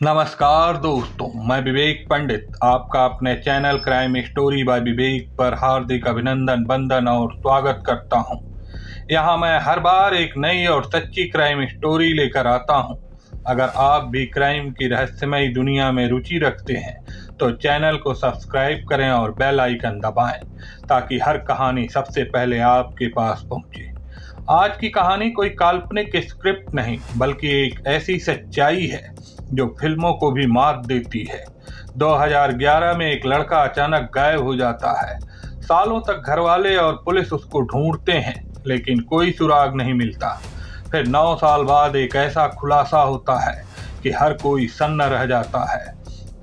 नमस्कार दोस्तों, मैं विवेक पंडित आपका अपने चैनल क्राइम स्टोरी बाय विवेक पर हार्दिक अभिनंदन, वंदन और स्वागत करता हूं। यहां मैं हर बार एक नई और सच्ची क्राइम स्टोरी लेकर आता हूं। अगर आप भी क्राइम की रहस्यमयी दुनिया में रुचि रखते हैं तो चैनल को सब्सक्राइब करें और बेल आइकन दबाएं ताकि हर कहानी सबसे पहले आपके पास पहुंचे। आज की कहानी कोई काल्पनिक स्क्रिप्ट नहीं बल्कि एक ऐसी सच्चाई है जो फिल्मों को भी मात देती है। 2011 में एक लड़का अचानक गायब हो जाता है। सालों तक घरवाले और पुलिस उसको ढूंढते हैं लेकिन कोई सुराग नहीं मिलता। फिर 9 साल बाद एक ऐसा खुलासा होता है कि हर कोई सन्न रह जाता है।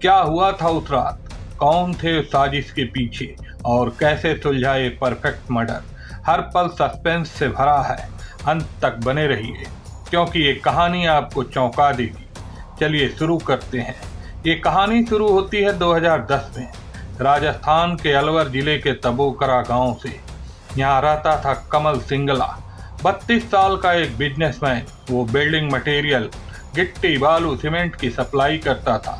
क्या हुआ था उस रात, कौन थे उस साजिश के पीछे और कैसे सुलझा ये परफेक्ट मर्डर। हर पल सस्पेंस से भरा है। अंत तक बने रहिए क्योंकि ये कहानी आपको चौंका देगी। चलिए शुरू करते हैं। ये कहानी शुरू होती है 2010 में राजस्थान के अलवर जिले के तबोकरा गांव से। यहाँ रहता था कमल सिंगला, 32 साल का एक बिजनेसमैन। वो बिल्डिंग मटेरियल, गिट्टी, बालू, सीमेंट की सप्लाई करता था।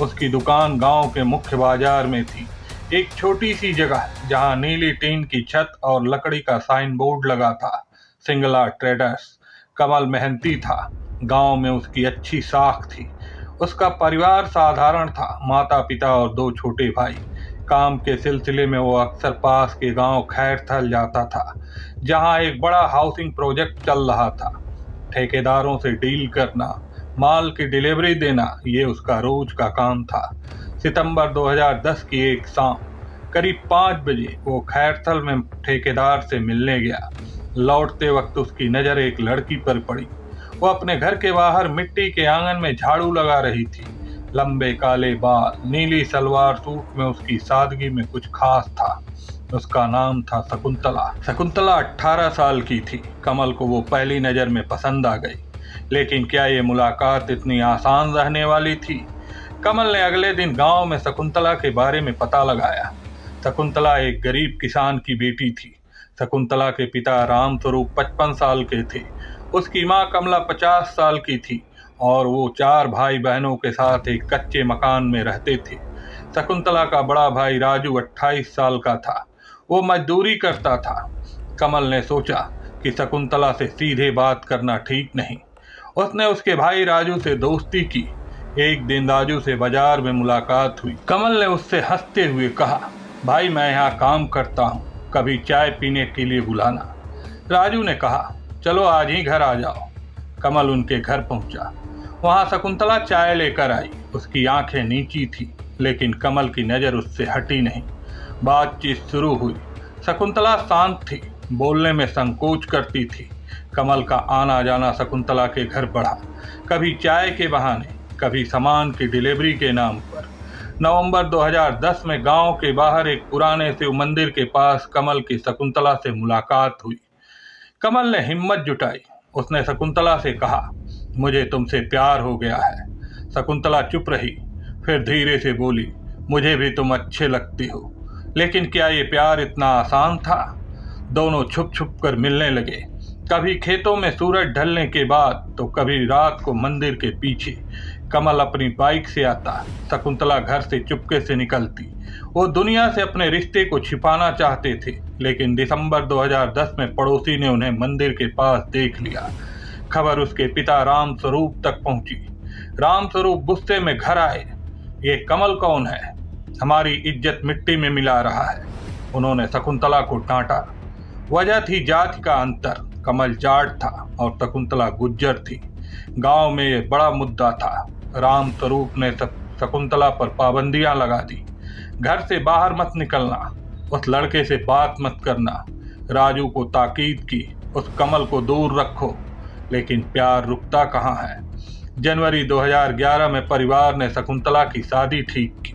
उसकी दुकान गांव के मुख्य बाजार में थी, एक छोटी सी जगह जहां नीली टीन की छत और लकड़ी का साइन बोर्ड लगा था, सिंगला ट्रेडर्स। कमल मेहनती था, गांव में उसकी अच्छी साख थी। उसका परिवार साधारण था, माता पिता और 2 छोटे भाई। काम के सिलसिले में वो अक्सर पास के गांव खैरथल जाता था जहां एक बड़ा हाउसिंग प्रोजेक्ट चल रहा था। ठेकेदारों से डील करना, माल की डिलीवरी देना, ये उसका रोज का काम था। सितंबर 2010 की एक शाम करीब 5 बजे वो खैरथल में ठेकेदार से मिलने गया। लौटते वक्त उसकी नज़र एक लड़की पर पड़ी। वो अपने घर के बाहर मिट्टी के आंगन में झाड़ू लगा रही थी। लंबे काले बाल, नीली सलवार सूट में उसकी सादगी में कुछ खास था। उसका नाम था शकुंतला। शकुंतला 18 साल की थी। कमल को वो पहली नज़र में पसंद आ गई। लेकिन क्या ये मुलाकात इतनी आसान रहने वाली थी? कमल ने अगले दिन गांव में शकुंतला के बारे में पता लगाया। शकुंतला एक गरीब किसान की बेटी थी। शकुंतला के पिता राम स्वरूप 55 साल के थे। उसकी मां कमला 50 साल की थी और वो 4 भाई बहनों के साथ एक कच्चे मकान में रहते थे। शकुंतला का बड़ा भाई राजू 28 साल का था। वो मजदूरी करता था। कमल ने सोचा कि शकुंतला से सीधे बात करना ठीक नहीं। उसने उसके भाई राजू से दोस्ती की। एक दिन राजू से बाजार में मुलाकात हुई। कमल ने उससे हंसते हुए कहा, भाई मैं यहाँ काम करता हूँ, कभी चाय पीने के लिए बुलाना। राजू ने कहा, चलो आज ही घर आ जाओ। कमल उनके घर पहुंचा। वहां शकुंतला चाय लेकर आई। उसकी आंखें नीची थी लेकिन कमल की नज़र उससे हटी नहीं। बातचीत शुरू हुई। शकुंतला शांत थी, बोलने में संकोच करती थी। कमल का आना जाना शकुंतला के घर बढ़ा, कभी चाय के बहाने, कभी सामान की डिलीवरी के नाम पर। नवंबर 2010 में गांव के बाहर एक पुराने शिव मंदिर के पास कमल की शकुंतला से मुलाकात हुई। कमल ने हिम्मत जुटाई। उसने शकुंतला से कहा, मुझे तुमसे प्यार हो गया है। शकुंतला चुप रही, फिर धीरे से बोली, मुझे भी तुम अच्छे लगती हो। लेकिन क्या ये प्यार इतना आसान था? दोनों छुप छुप कर मिलने लगे, कभी खेतों में सूरज ढलने के बाद तो कभी रात को मंदिर के पीछे। कमल अपनी बाइक से आता, शकुंतला घर से चुपके से निकलती। वो दुनिया से अपने रिश्ते को छिपाना चाहते थे लेकिन दिसंबर 2010 में पड़ोसी ने उन्हें मंदिर के पास देख लिया। खबर उसके पिता राम स्वरूप तक पहुंची। राम स्वरूप गुस्से में घर आए, ये कमल कौन है, हमारी इज्जत मिट्टी में मिला रहा है। उन्होंने शकुंतला को डांटा। वजह थी जाति का अंतर। कमल जाट था और शकुंतला गुज्जर थी। गांव में ये बड़ा मुद्दा था। राम स्वरूप ने शकुंतला पर पाबंदियां लगा दी। घर से बाहर मत निकलना, उस लड़के से बात मत करना। राजू को ताकीद की, उस कमल को दूर रखो। लेकिन प्यार रुकता कहाँ है। जनवरी 2011 में परिवार ने शकुंतला की शादी ठीक की।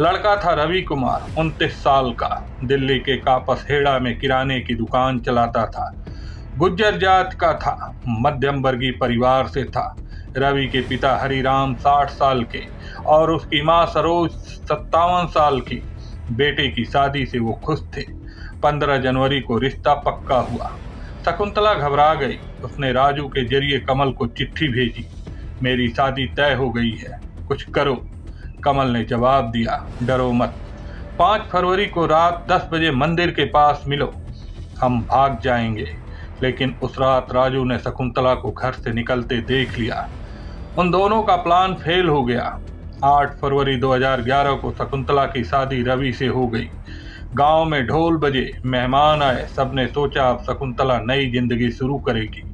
लड़का था रवि कुमार, 29 साल का, दिल्ली के कापसहेड़ा में किराने की दुकान चलाता था। गुज्जर जात का था, मध्यम वर्गीय परिवार से था। रवि के पिता हरिराम 60 साल के और उसकी मां सरोज 57 साल की। बेटे की शादी से वो खुश थे। 15 जनवरी को रिश्ता पक्का हुआ। शकुंतला घबरा गई। उसने राजू के जरिए कमल को चिट्ठी भेजी, मेरी शादी तय हो गई है। कुछ करो। कमल ने जवाब दिया, डरो मत। 5 फरवरी को रात 10 बजे मंदिर के पास मिलो, हम भाग जाएंगे। लेकिन उस रात राजू ने शकुंतला को घर से निकलते देख लिया। उन दोनों का प्लान फेल हो गया। 8 फरवरी 2011 को शकुंतला की शादी रवि से हो गई। गांव में ढोल बजे, मेहमान आए, सबने सोचा अब शकुंतला नई जिंदगी शुरू करेगी।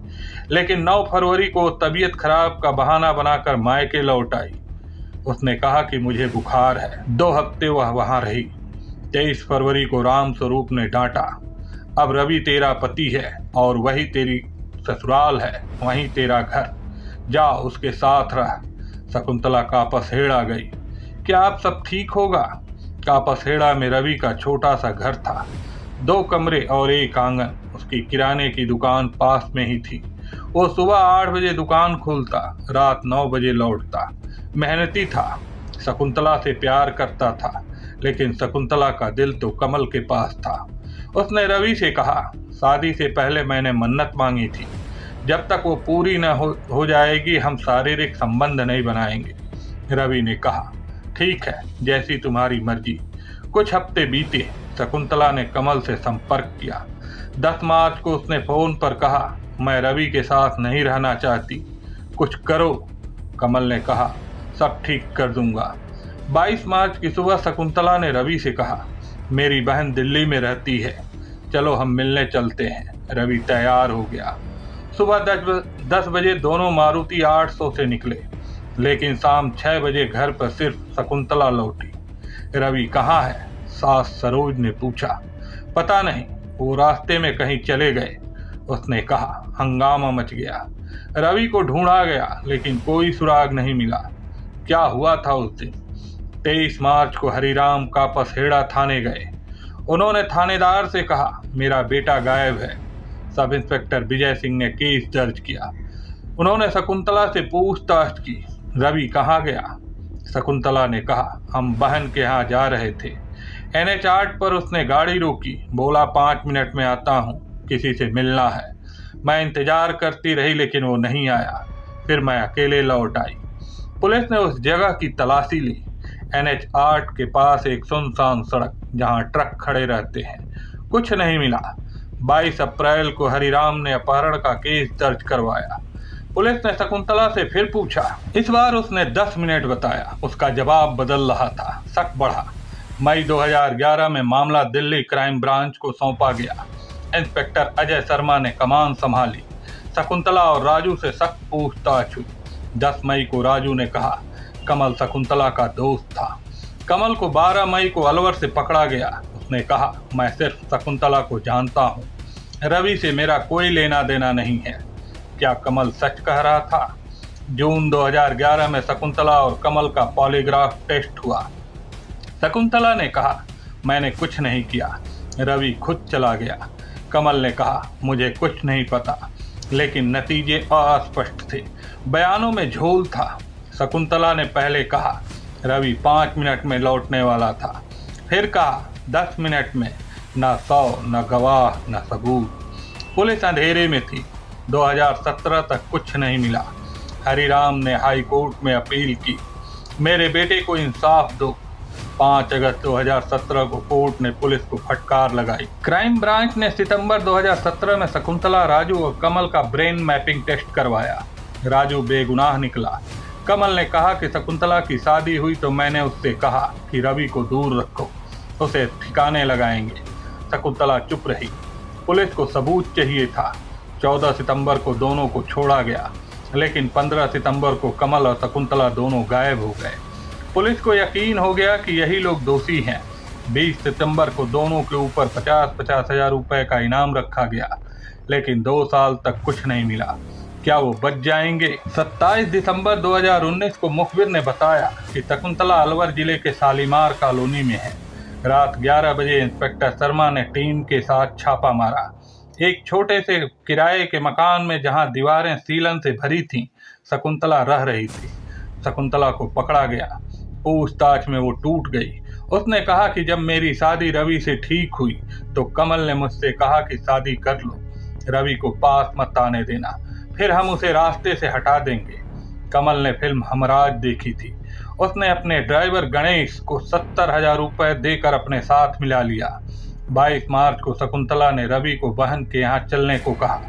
लेकिन 9 फरवरी को तबीयत खराब का बहाना बनाकर मायके लौट आई। उसने कहा कि मुझे बुखार है। 2 हफ्ते वह वहां रही। 23 फरवरी को राम स्वरूप ने डांटा, अब रवि तेरा पति है और वही तेरी ससुराल है, वहीं तेरा घर, जा उसके साथ रह। शकुंतला कापसहेड़ा गई। क्या अब सब ठीक होगा? कापसहेड़ा में रवि का छोटा सा घर था, 2 कमरे और 1 आंगन। उसकी किराने की दुकान पास में ही थी। वो सुबह 8 बजे दुकान खोलता, रात 9 बजे लौटता। मेहनती था, शकुंतला से प्यार करता था, लेकिन शकुंतला का दिल तो कमल के पास था। उसने रवि से कहा, शादी से पहले मैंने मन्नत मांगी थी, जब तक वो पूरी न हो जाएगी हम शारीरिक संबंध नहीं बनाएंगे। रवि ने कहा, ठीक है, जैसी तुम्हारी मर्जी। कुछ हफ्ते बीते। शकुंतला ने कमल से संपर्क किया। 10 मार्च को उसने फोन पर कहा, मैं रवि के साथ नहीं रहना चाहती, कुछ करो। कमल ने कहा, सब ठीक कर दूंगा। 22 मार्च की सुबह शकुंतला ने रवि से कहा, मेरी बहन दिल्ली में रहती है, चलो हम मिलने चलते हैं। रवि तैयार हो गया। सुबह 10 बजे दोनों मारुति 800 से निकले, लेकिन शाम 6 बजे घर पर सिर्फ शकुंतला लौटी। रवि कहाँ है? सास सरोज ने पूछा। पता नहीं, वो रास्ते में कहीं चले गए, उसने कहा। हंगामा मच गया। रवि को ढूंढा गया, लेकिन कोई सुराग नहीं मिला। क्या हुआ था उस दिन? 23 मार्च को हरिराम कापसहेड़ा थाने गए। उन्होंने थानेदार से कहा, मेरा बेटा गायब है। सब इंस्पेक्टर विजय सिंह ने केस दर्ज किया। उन्होंने शकुंतला से पूछताछ की, रवि कहाँ गया? शकुंतला ने कहा, हम बहन के यहाँ जा रहे थे। NH 8 पर उसने गाड़ी रोकी, बोला 5 मिनट में आता हूँ, किसी से मिलना है। मैं इंतजार करती रही, लेकिन वो नहीं आया। फिर मैं अकेले लौट आई। पुलिस ने उस जगह की तलाशी ली। NH 8 के पास एक सुनसान सड़क, जहाँ ट्रक खड़े रहते हैं। कुछ नहीं मिला। 22 अप्रैल को हरिराम ने अपहरण का केस दर्ज करवाया। पुलिस ने शकुंतला से फिर पूछा। इस बार उसने 10 मिनट बताया। उसका जवाब बदल रहा था। शक बढ़ा। मई 2011 में मामला दिल्ली क्राइम ब्रांच को सौंपा गया। इंस्पेक्टर अजय शर्मा ने कमान संभाली। शकुंतला और राजू से सख्त पूछताछ हुई। 10 मई को राजू ने कहा, कमल शकुंतला का दोस्त था। कमल को 12 मई को अलवर से पकड़ा गया। उसने कहा, मैं सिर्फ शकुंतला को जानता हूँ, रवि से मेरा कोई लेना देना नहीं है। क्या कमल सच कह रहा था? जून 2011 में शकुंतला और कमल का पॉलीग्राफ टेस्ट हुआ। शकुंतला ने कहा, मैंने कुछ नहीं किया, रवि खुद चला गया। कमल ने कहा, मुझे कुछ नहीं पता, लेकिन नतीजे अस्पष्ट थे, बयानों में झोल था। शकुंतला ने पहले कहा, रवि 5 मिनट में लौटने वाला था। फिर कहा 10 मिनट में। न 100, न गवाह, न सबूत। पुलिस अंधेरे में थी। 2017 तक कुछ नहीं मिला। हरिराम ने हाई कोर्ट में अपील की, मेरे बेटे को इंसाफ दो। 5 अगस्त 2017 को कोर्ट ने पुलिस को फटकार लगाई। क्राइम ब्रांच ने सितंबर 2017 में शकुंतला, राजू और कमल का ब्रेन मैपिंग टेस्ट करवाया। राजू बेगुनाह निकला। कमल ने कहा कि शकुंतला की शादी हुई तो मैंने उससे कहा कि रवि को दूर रखो, उसे ठिकाने लगाएंगे। शकुंतला चुप रही। पुलिस को सबूत चाहिए था। 14 सितंबर को दोनों को छोड़ा गया, लेकिन 15 सितंबर को कमल और शकुंतला दोनों गायब हो गए। पुलिस को यकीन हो गया कि यही लोग दोषी हैं। 20 सितंबर को दोनों के ऊपर 50-50 हजार रुपए का इनाम रखा गया, लेकिन 2 साल तक कुछ नहीं मिला। क्या वो बच जाएंगे? 27 दिसंबर 2019 को मुखबिर ने बताया कि शकुंतला अलवर जिले के शालीमार कॉलोनी में है। रात 11 बजे इंस्पेक्टर शर्मा ने टीम के साथ छापा मारा। एक छोटे से किराए के मकान में, जहां दीवारें सीलन से भरी थीं, शकुंतला रह रही थी। शकुंतला को पकड़ा गया। पूछताछ में वो टूट गई। उसने कहा कि जब मेरी शादी रवि से ठीक हुई तो कमल ने मुझसे कहा कि शादी कर लो, रवि को पास मत आने देना, फिर हम उसे रास्ते से हटा देंगे। कमल ने फिल्म हमराज देखी थी। उसने अपने ड्राइवर गणेश को 70,000 रुपए देकर अपने साथ मिला लिया। 22 मार्च को शकुंतला ने रवि को बहन के यहाँ चलने को कहा।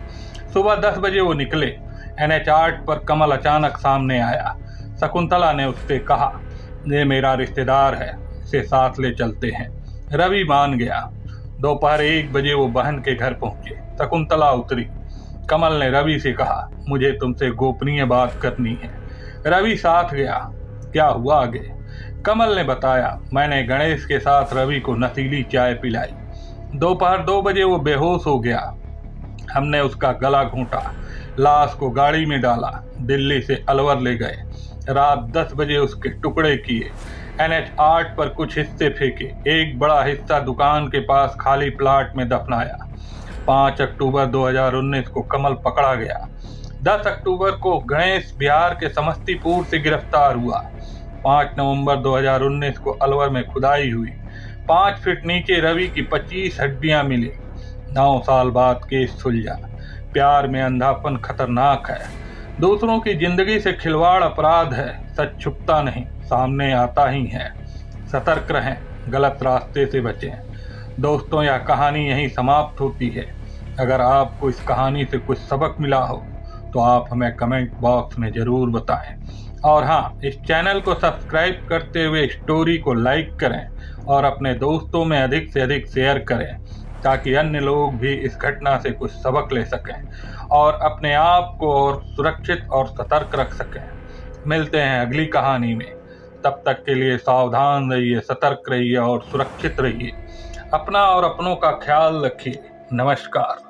सुबह 10 बजे वो निकले। NH 8 पर कमल अचानक सामने आया। शकुंतला ने उससे कहा, ये मेरा रिश्तेदार है, इसे साथ ले चलते हैं। रवि मान गया। दोपहर 1 बजे वो बहन के घर पहुंचे। शकुंतला उतरी। कमल ने रवि से कहा, मुझे तुमसे गोपनीय बात करनी है। रवि साथ गया। क्या हुआ आगे? कमल ने बताया, मैंने गणेश के साथ रवि को नशीली चाय पिलाई। दोपहर 2 बजे वो बेहोश हो गया। हमने उसका गला घूंटा, लाश को गाड़ी में डाला, दिल्ली से अलवर ले गए। रात 10 बजे उसके टुकड़े किए। NH 8 पर कुछ हिस्से फेंके, एक बड़ा हिस्सा दुकान के पास खाली प्लाट में दफनाया। 5 अक्टूबर 2019 को कमल पकड़ा गया। 10 अक्टूबर को गणेश बिहार के समस्तीपुर से गिरफ्तार हुआ। 5 नवंबर 2019 को अलवर में खुदाई हुई। 5 फीट नीचे रवि की 25 हड्डियां मिली। 9 साल बाद केस सुलझा। प्यार में अंधापन खतरनाक है। दूसरों की जिंदगी से खिलवाड़ अपराध है। सच छुपता नहीं, सामने आता ही है। सतर्क रहें, गलत रास्ते से बचें। दोस्तों, यह कहानी यहीं समाप्त होती है। अगर आपको इस कहानी से कुछ सबक मिला हो तो आप हमें कमेंट बॉक्स में ज़रूर बताएं। और हाँ, इस चैनल को सब्सक्राइब करते हुए स्टोरी को लाइक करें और अपने दोस्तों में अधिक से अधिक शेयर करें, ताकि अन्य लोग भी इस घटना से कुछ सबक ले सकें और अपने आप को और सुरक्षित और सतर्क रख सकें। मिलते हैं अगली कहानी में। तब तक के लिए सावधान रहिए, सतर्क रहिए और सुरक्षित रहिए। अपना और अपनों का ख्याल रखिए। नमस्कार।